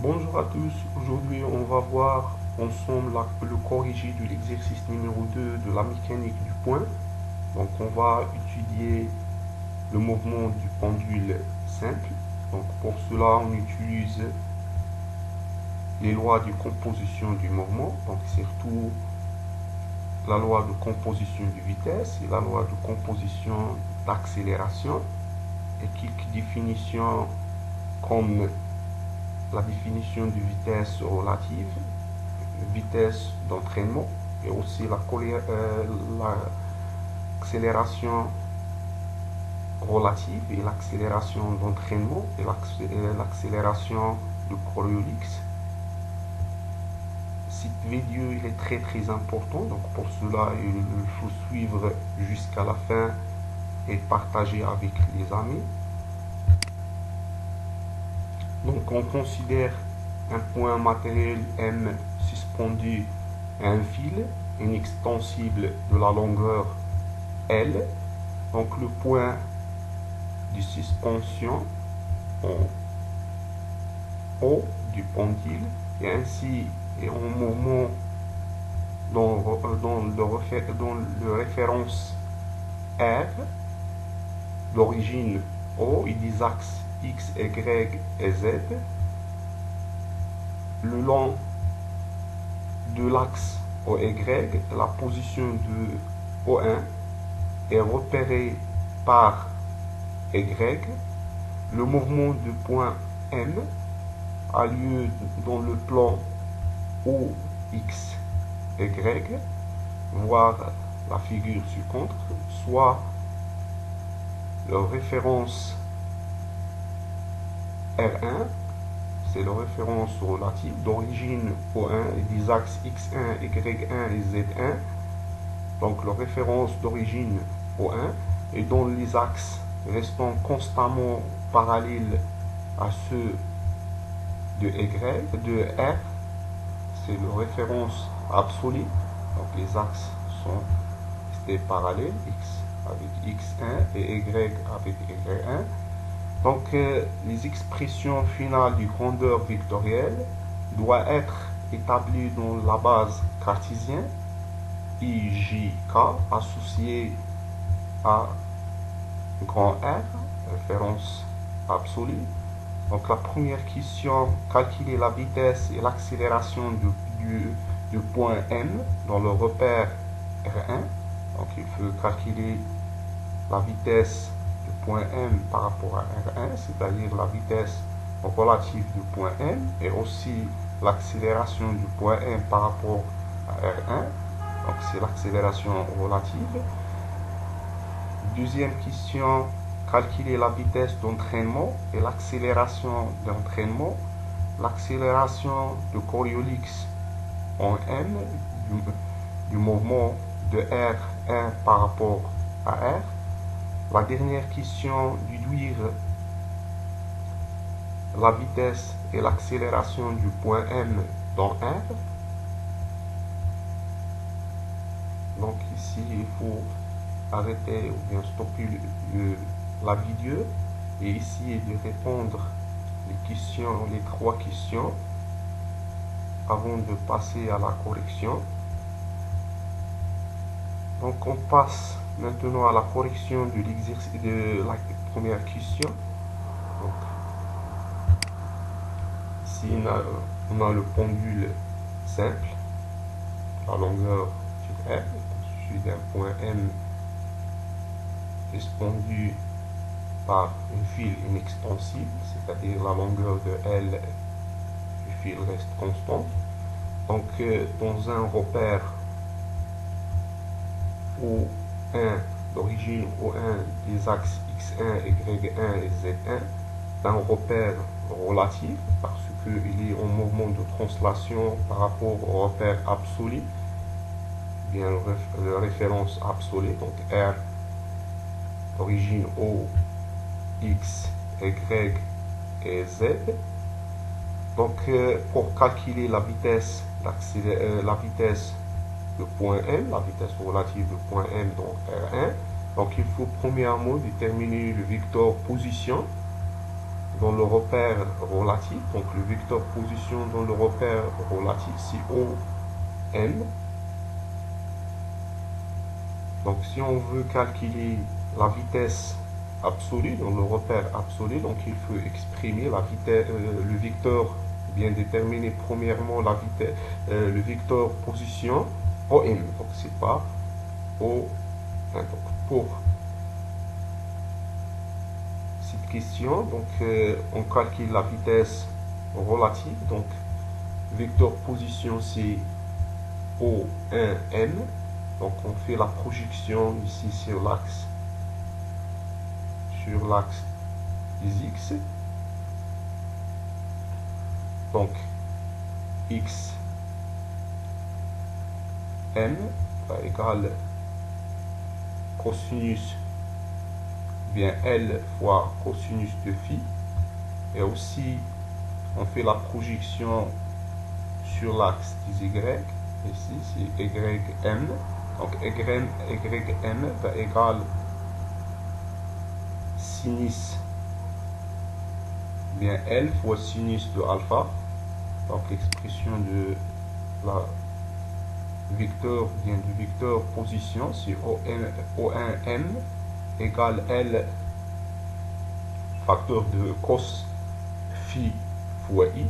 Bonjour à tous, aujourd'hui on va voir ensemble le corrigé de l'exercice numéro 2 de la mécanique du point. Donc on va étudier le mouvement du pendule simple. Donc pour cela on utilise les lois de composition du mouvement, donc surtout la loi de composition de vitesse et la loi de composition d'accélération et quelques définitions comme la définition de vitesse relative, vitesse d'entraînement et aussi l'accélération relative et l'accélération d'entraînement et l'accélération de Coriolis. Cette vidéo il est très important, donc pour cela il faut suivre jusqu'à la fin et partager avec les amis. Donc on considère un point matériel M suspendu à un fil inextensible de la longueur L. Donc le point de suspension en haut du pendule et ainsi et en mouvement dans le référence R, l'origine O et des axes X, Y et Z. Le long de l'axe OY, la position de O1 est repérée par Y. Le mouvement du point M a lieu dans le plan OX, Y, voir la figure ci-contre, soit la référence R1, c'est la référence relative d'origine O1 et des axes X1, Y1 et Z1. Donc la référence d'origine O1 et dans les axes restant constamment parallèles à ceux de Y, de R, c'est la référence absolue. Donc les axes sont restés parallèles, X avec X1 et Y avec Y1. Donc les expressions finales du grandeur vectorielle doivent être établies dans la base cartésienne IJK associée à grand R, référence absolue. Donc la première question, calculer la vitesse et l'accélération du point M dans le repère R1. Donc il faut calculer la vitesse du point M par rapport à R1, c'est-à-dire la vitesse relative du point M et aussi l'accélération du point M par rapport à R1. Donc c'est l'accélération relative. Deuxième question, calculer la vitesse d'entraînement et l'accélération d'entraînement. L'accélération de Coriolis en M du mouvement de R1 par rapport à R. La dernière question, déduire la vitesse et l'accélération du point M dans R. Donc ici, il faut arrêter ou bien stopper la vidéo et essayer de répondre les trois questions avant de passer à la correction. Donc on passe maintenant à la correction de l'exercice de la première question. Donc, ici on a le pendule simple, la longueur du R, suivi d'un point M suspendu par un fil inextensible, c'est-à-dire la longueur de L du fil reste constante. Donc dans un repère O1 d'origine O1 des axes X1, Y1 et Z1, c'est un repère relatif parce qu'il est en mouvement de translation par rapport au repère absolu, bien la référence absolue, donc R d'origine O, X, Y et Z. Donc pour calculer la vitesse de point M, la vitesse relative de point M dans R1, donc il faut premièrement déterminer le vecteur position dans le repère relatif, donc le vecteur position dans le repère relatif, c'est OM. Donc si on veut calculer la vitesse absolue dans le repère absolu, donc il faut exprimer la vitesse, le vecteur, bien déterminer premièrement la vitesse, le vecteur position OM. Donc c'est pas O. Donc pour cette question, donc on calcule la vitesse relative. Donc vecteur position c'est O1M. Donc on fait la projection ici sur l'axe des x. Donc x m va égal cosinus bien L fois cosinus de phi. Et aussi on fait la projection sur l'axe des y. Ici c'est ym. Donc ym va égal sinus bien L fois sinus de alpha. Donc l'expression de la vecteur bien du vecteur position, c'est O1M égale L facteur de cos phi fois i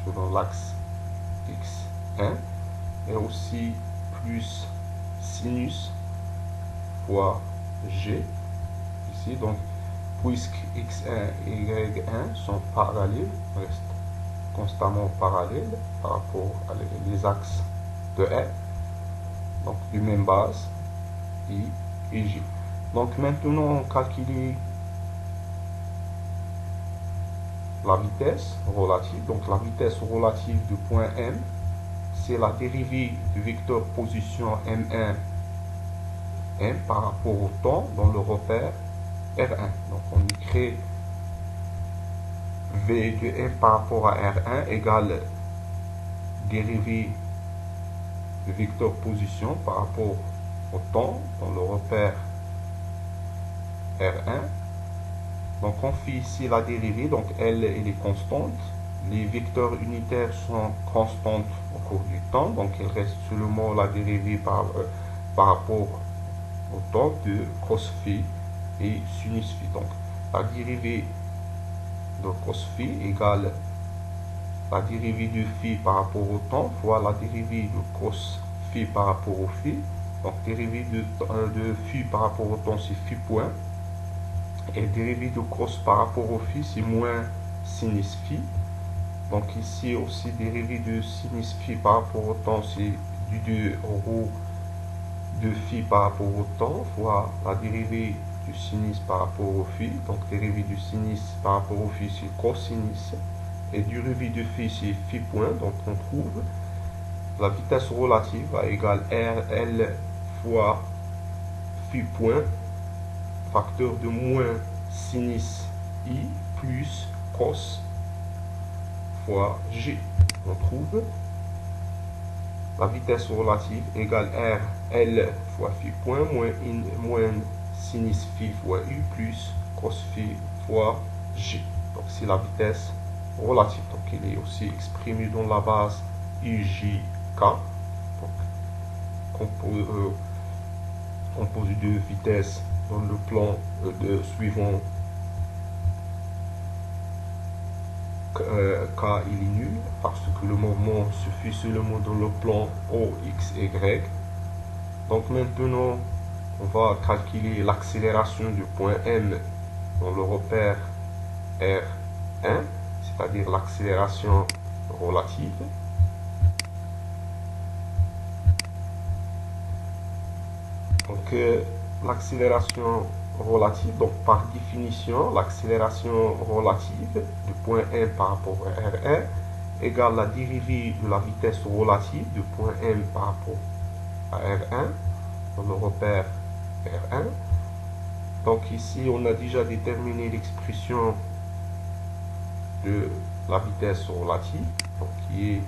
selon l'axe x1 et aussi plus sinus fois g ici. Donc puisque x1 et y1 sont parallèles, restent constamment parallèles par rapport à les axes de R, donc du même base, I et J. Donc maintenant on calcule la vitesse relative. Donc la vitesse relative du point M, c'est la dérivée du vecteur position M1 M par rapport au temps dans le repère R1. Donc on écrit V de M par rapport à R1 égale dérivée du vecteur position par rapport au temps dans le repère R1. Donc on fait ici la dérivée, donc elle est constante. Les vecteurs unitaires sont constantes au cours du temps, donc il reste seulement la dérivée par rapport au temps de cos phi et sinus phi. Donc la dérivée de cos phi égale la dérivée de phi par rapport au temps fois la dérivée de cos phi par rapport au phi. Donc dérivée de phi par rapport au temps, c'est phi point. Et dérivée de cos par rapport au phi, c'est moins sinus phi. Donc ici aussi dérivée de sinus phi par rapport au temps, c'est du 2 rho de phi par rapport au temps fois la dérivée du sinus par rapport au phi. Donc dérivée du sinus par rapport au phi, c'est cosinus. Et dérivée de phi, c'est phi point. Donc on trouve la vitesse relative à égale RL fois phi point, facteur de moins sinus i plus cos fois g. On trouve la vitesse relative égale RL fois phi point moins sinus phi fois u plus cos phi fois g. Donc c'est la vitesse relative. Donc il est aussi exprimé dans la base IJK. Donc composé de vitesse dans le plan suivant K il est nul parce que le mouvement se fait seulement dans le plan OXY. Donc maintenant on va calculer l'accélération du point M dans le repère R1, c'est-à-dire l'accélération relative. Donc l'accélération relative, donc par définition, l'accélération relative du point M par rapport à R1 égale la dérivée de la vitesse relative du point M par rapport à R1 dans le repère R1. Donc ici on a déjà déterminé l'expression de la vitesse relative, donc qui est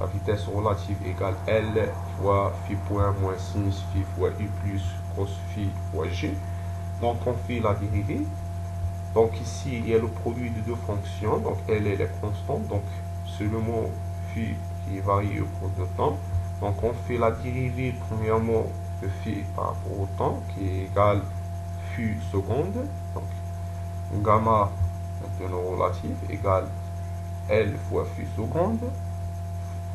la vitesse relative égale L fois phi point moins sinus phi fois u plus cos phi fois g. Donc on fait la dérivée. Donc ici, il y a le produit de deux fonctions, donc L est constante, donc c'est le mot phi qui varie au cours du temps. Donc on fait la dérivée premièrement de phi par rapport au temps, qui est égal phi seconde, donc gamma maintenant relatif égale L fois phi seconde,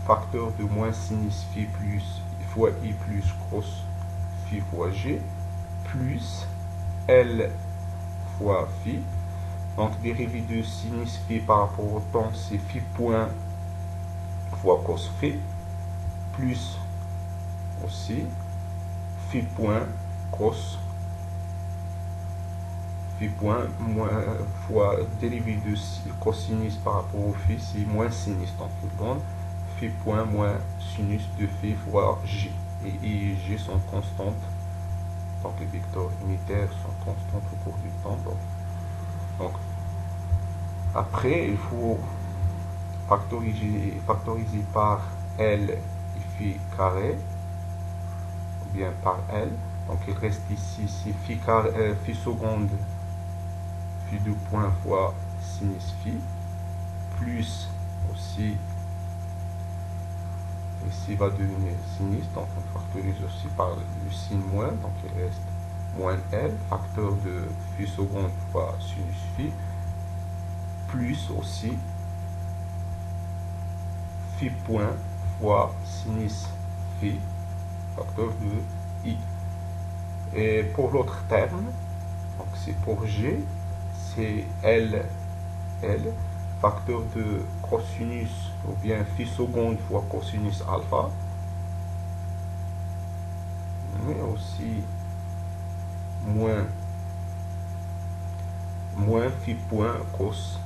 facteur de moins sinus phi plus fois I plus cos phi fois G, plus L fois phi. Donc dérivée de sinus phi par rapport au temps, c'est phi point fois cos phi, plus aussi phi point cos phi point moins fois dérivée de cosinus par rapport au phi, c'est moins sinus. Donc il donne phi point moins sinus de phi fois G. Et I et G sont constantes. Donc les vecteurs unitaires sont constantes au cours du temps. Donc après, il faut factoriser par L et phi carré, ou bien par L. Donc il reste ici, c'est phi seconde, phi 2 points fois sinus phi, plus aussi, ici va devenir sinus, donc on factorise aussi par le signe moins, donc il reste moins L, facteur de phi seconde fois sinus phi, plus aussi phi point fois sinus phi, facteur de I. Et pour l'autre terme, donc c'est pour G, c'est L, facteur de cosinus, ou bien phi seconde fois cosinus alpha, mais aussi moins phi point cos,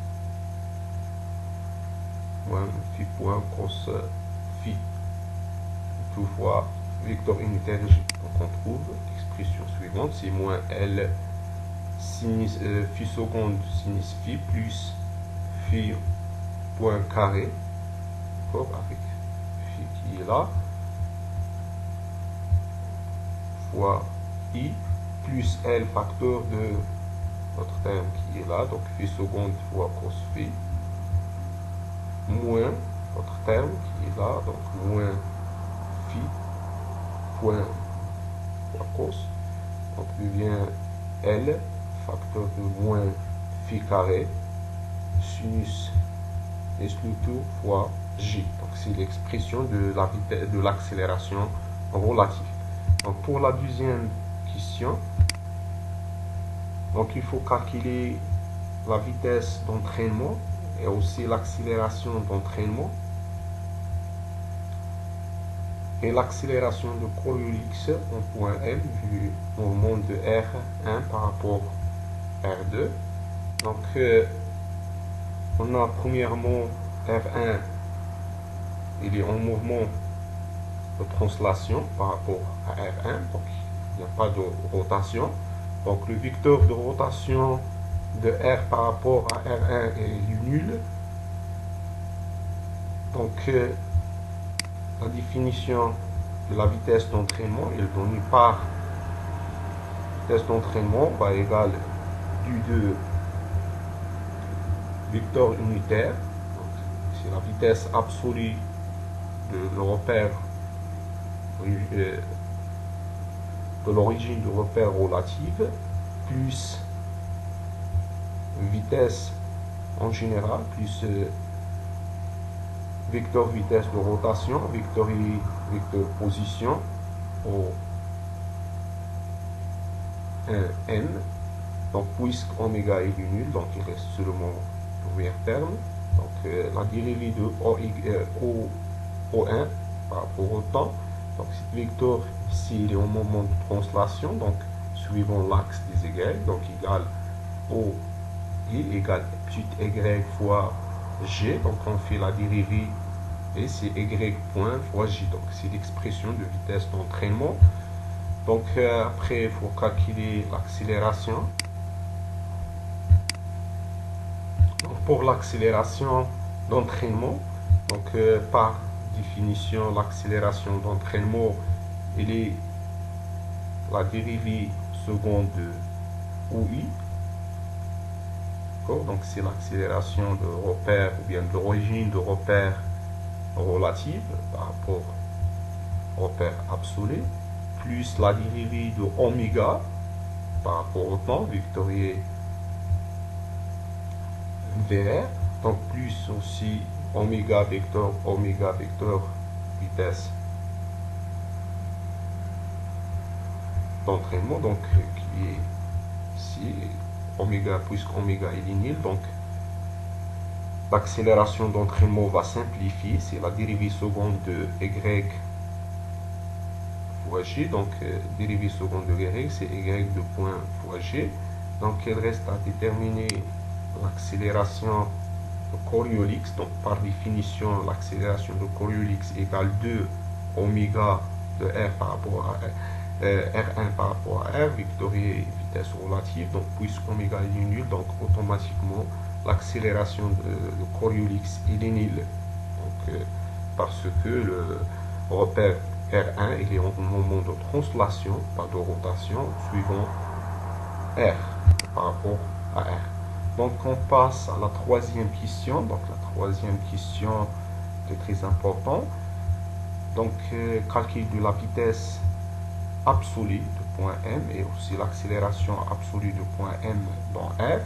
phi, tout fois vecteur unitaire G. Donc on trouve l'expression suivante, c'est moins L sinus, phi seconde sinus phi plus phi point carré, avec phi qui est là, fois I plus L facteur de notre terme qui est là, donc phi seconde fois cos phi, moins notre terme qui est là, donc moins phi point fois cos, donc devient L facteur de moins phi carré sinus et le tout fois G. Donc c'est l'expression de la vitesse de l'accélération relative. Donc pour la deuxième question, donc il faut calculer la vitesse d'entraînement et aussi l'accélération d'entraînement et l'accélération de Coriolis en point M du mouvement de R1 par rapport à R2. Donc on a premièrement R1, il est en mouvement de translation par rapport à R1, donc il n'y a pas de rotation. Donc le vecteur de rotation de R par rapport à R1 est nul. Donc la définition de la vitesse d'entraînement est donnée par vitesse d'entraînement égale du de vecteur unitaire, c'est la vitesse absolue de repère, de l'origine du repère relative, plus vitesse en général, plus vecteur vitesse de rotation, vecteur position au n. Donc puisque oméga est nul, donc il reste seulement le premier terme. Donc la dérivée de O1 par rapport au temps. Donc ce vecteur ici il est au moment de translation, donc suivant l'axe des Y, donc égal O I égale petit y fois g, donc on fait la dérivée et c'est y point fois j, donc c'est l'expression de vitesse d'entraînement. Donc après il faut calculer l'accélération. Donc pour l'accélération d'entraînement, donc par définition l'accélération d'entraînement il est la dérivée seconde de OI Donc c'est l'accélération de repère ou bien de l'origine de repère relative par rapport au repère absolu, plus la dérivée de oméga par rapport au temps vectoriel VR, donc plus aussi oméga vecteur vitesse d'entraînement, donc qui est ici oméga, puisque oméga est nil, donc l'accélération d'entraînement va simplifier, c'est la dérivée seconde de y fois g, donc dérivée seconde de y, c'est y de point fois g, donc il reste à déterminer l'accélération de Coriolis, donc par définition l'accélération de Coriolis égale 2 oméga de r par rapport à R1 par rapport à R, vectoriel et vitesse relative, donc puisque oméga est nul, donc automatiquement l'accélération de Coriolis est nulle, donc parce que le repère R1 il est en moment de translation, pas de rotation, suivant R par rapport à R. Donc on passe à la troisième question. Donc la troisième question est très importante. Donc calcul de la vitesse absolue de point M et aussi l'accélération absolue de point M dans R.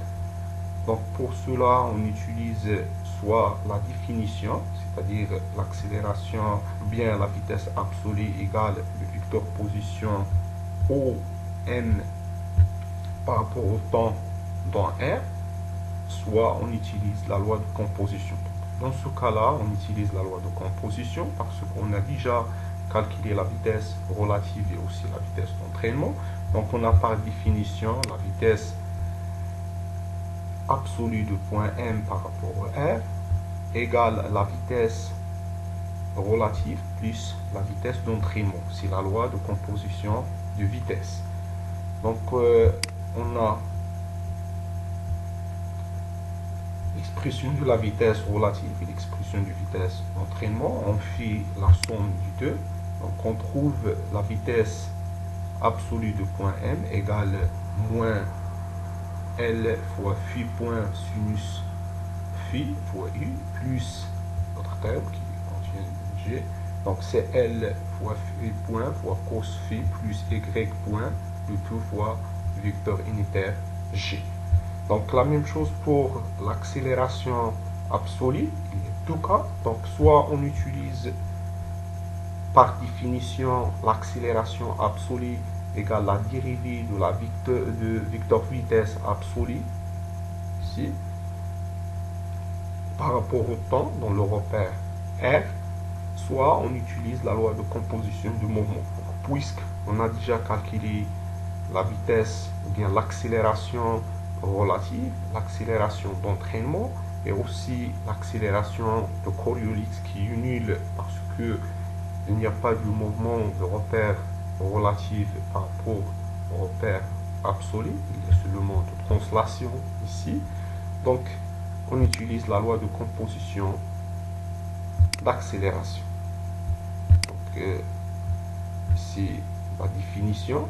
Donc pour cela on utilise soit la définition, c'est-à-dire l'accélération ou bien la vitesse absolue égale le vecteur position OM par rapport au temps dans R, soit on utilise la loi de composition. Dans ce cas-là, on utilise la loi de composition parce qu'on a déjà calculé la vitesse relative et aussi la vitesse d'entraînement. Donc on a par définition la vitesse absolue de point M par rapport à R égale la vitesse relative plus la vitesse d'entraînement. C'est la loi de composition de vitesse. Donc on a l'expression de la vitesse relative et l'expression de vitesse d'entraînement. On fait la somme du deux. Donc on trouve la vitesse absolue de point M égale moins L fois phi point sinus phi fois U plus notre terme qui contient G. Donc c'est L fois phi point fois cos phi plus Y point le tout fois vecteur unitaire G. Donc la même chose pour l'accélération absolue, il y a deux cas. Donc soit on utilise par définition l'accélération absolue égale la dérivée de la vecteur vitesse absolue, ici, par rapport au temps dans le repère R, soit on utilise la loi de composition du mouvement. Puisqu'on a déjà calculé la vitesse ou bien l'accélération relative, l'accélération d'entraînement et aussi l'accélération de Coriolis qui est nulle parce que il n'y a pas de mouvement de repère relatif par rapport au repère absolu, il y a seulement de translation ici. Donc on utilise la loi de composition d'accélération. Donc ici la définition,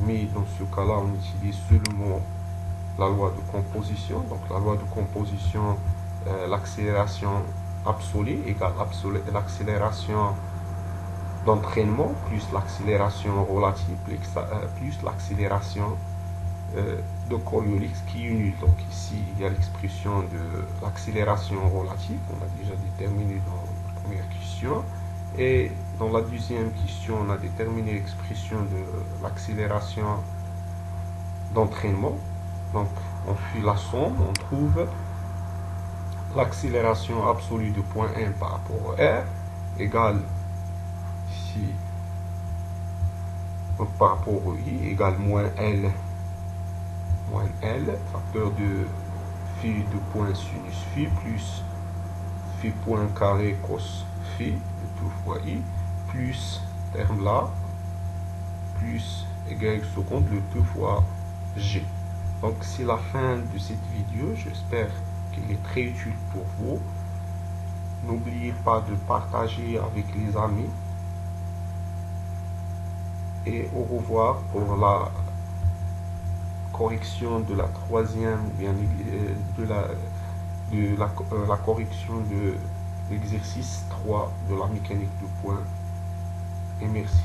mais dans ce cas-là on utilise seulement la loi de composition. Donc la loi de composition, l'accélération absolue égale l'accélération d'entraînement plus l'accélération relative plus l'accélération de Coriolis qui est nulle. Donc ici il y a l'expression de l'accélération relative qu'on a déjà déterminée dans la première question, et dans la deuxième question on a déterminé l'expression de l'accélération d'entraînement. Donc on fait la somme, on trouve l'accélération absolue de point M par rapport à R égale ici, donc par rapport au I égale moins L facteur de phi de point sinus phi plus phi point carré cos phi de tout fois I plus terme là plus y seconde le tout fois G. Donc c'est la fin de cette vidéo, j'espère qu'elle est très utile pour vous. N'oubliez pas de partager avec les amis et au revoir pour la correction de la troisième, bien la correction de l'exercice 3 de la mécanique du point. Et merci.